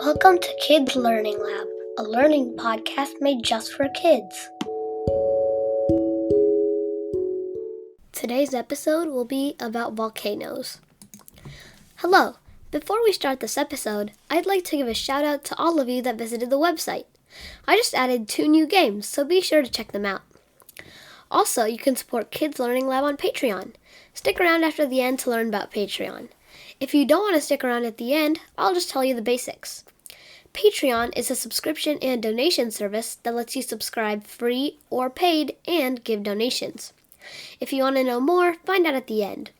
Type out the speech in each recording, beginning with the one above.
Welcome to Kids Learning Lab, a learning podcast made just for kids. Today's episode will be about volcanoes. Hello! Before we start this episode, I'd like to give a shout out to all of you that visited the website. I just added 2 new games, so be sure to check them out. Also, you can support Kids Learning Lab on Patreon. Stick around after the end to learn about Patreon. If you don't want to stick around at the end, I'll just tell you the basics. Patreon is a subscription and donation service that lets you subscribe free or paid and give donations. If you want to know more, find out at the end.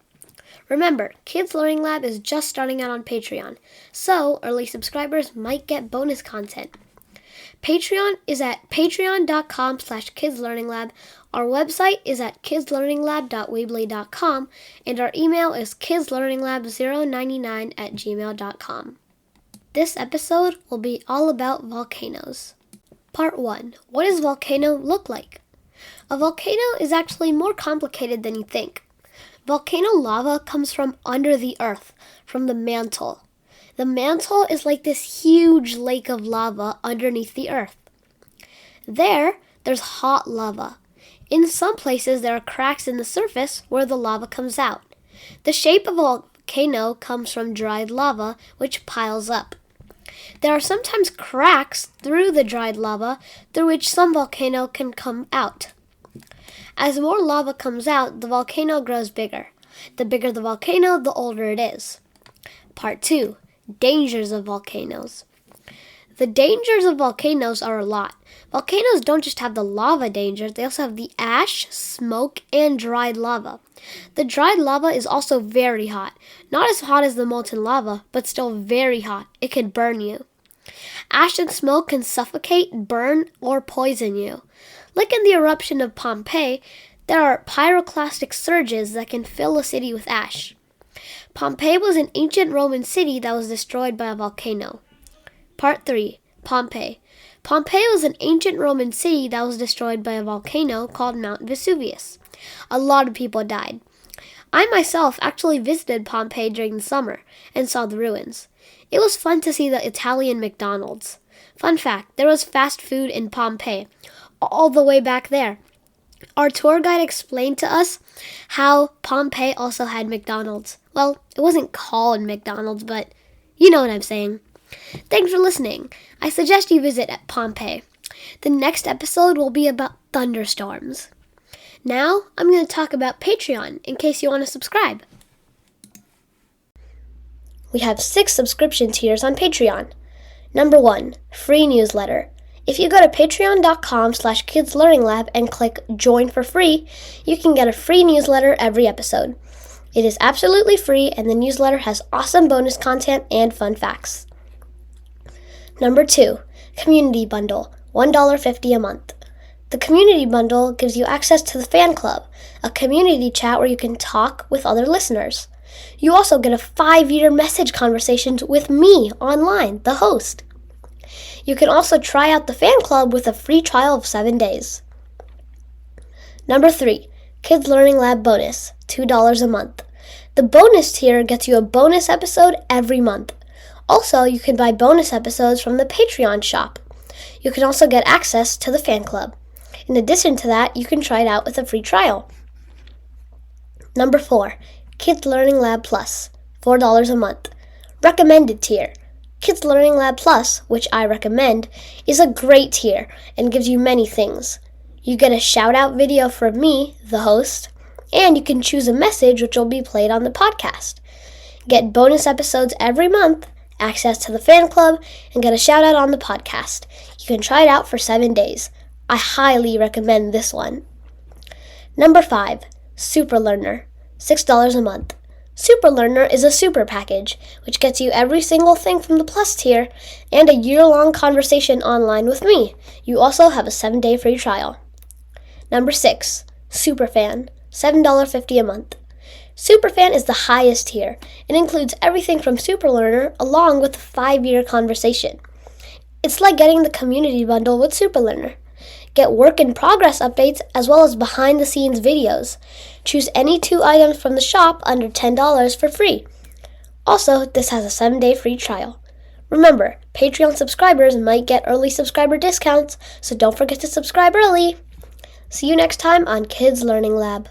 Remember, Kids Learning Lab is just starting out on Patreon, so early subscribers might get bonus content. Patreon is at patreon.com/kidslearninglab. Our website is at kidslearninglab.weebly.com, and our email is kidslearninglab099@gmail.com. This episode will be all about volcanoes. Part 1. What does a volcano look like? A volcano is actually more complicated than you think. Volcano lava comes from under the earth, from the mantle. The mantle is like this huge lake of lava underneath the earth. There's hot lava. In some places, there are cracks in the surface where the lava comes out. The shape of a volcano comes from dried lava, which piles up. There are sometimes cracks through the dried lava through which some volcano can come out. As more lava comes out, the volcano grows bigger. The bigger the volcano, the older it is. Part 2. Dangers of volcanoes. The dangers of volcanoes are a lot. Volcanoes don't just have the lava dangers, they also have the ash, smoke, and dried lava. The dried lava is also very hot. Not as hot as the molten lava, but still very hot. It can burn you. Ash and smoke can suffocate, burn, or poison you. Like in the eruption of Pompeii, there are pyroclastic surges that can fill a city with ash. Pompeii was an ancient Roman city that was destroyed by a volcano. Part 3. Pompeii. Pompeii was an ancient Roman city that was destroyed by a volcano called Mount Vesuvius. A lot of people died. I myself actually visited Pompeii during the summer and saw the ruins. It was fun to see the Italian McDonald's. Fun fact, there was fast food in Pompeii, all the way back there. Our tour guide explained to us how Pompeii also had McDonald's. Well, it wasn't called McDonald's, but you know what I'm saying. Thanks for listening. I suggest you visit at Pompeii. The next episode will be about thunderstorms. Now, I'm going to talk about Patreon in case you want to subscribe. We have 6 subscription tiers on Patreon. Number 1, free newsletter. If you go to patreon.com/kidslearninglab and click join for free, you can get a free newsletter every episode. It is absolutely free, and the newsletter has awesome bonus content and fun facts. Number 2, community bundle, $1.50 a month. The community bundle gives you access to the fan club, a community chat where you can talk with other listeners. You also get a 5-year message conversations with me online, the host. You can also try out the fan club with a free trial of 7 days. Number 3, Kids Learning Lab bonus, $2 a month. The bonus tier gets you a bonus episode every month. Also, you can buy bonus episodes from the Patreon shop. You can also get access to the fan club. In addition to that, you can try it out with a free trial. Number 4, Kids Learning Lab Plus, $4 a month. Recommended tier. Kids Learning Lab Plus, which I recommend, is a great tier and gives you many things. You get a shout-out video from me, the host, and you can choose a message which will be played on the podcast. Get bonus episodes every month, access to the fan club, and get a shout-out on the podcast. You can try it out for 7 days. I highly recommend this one. Number 5, Super Learner, $6 a month. Super Learner is a super package, which gets you every single thing from the Plus tier and a year-long conversation online with me. You also have a 7-day free trial. Number 6, Superfan, $7.50 a month. Superfan is the highest tier. It includes everything from Super Learner along with a 5-year conversation. It's like getting the community bundle with Super Learner. Get work in progress updates as well as behind the scenes videos. Choose any 2 items from the shop under $10 for free. Also, this has a 7-day free trial. Remember, Patreon subscribers might get early subscriber discounts, so don't forget to subscribe early. See you next time on Kids Learning Lab.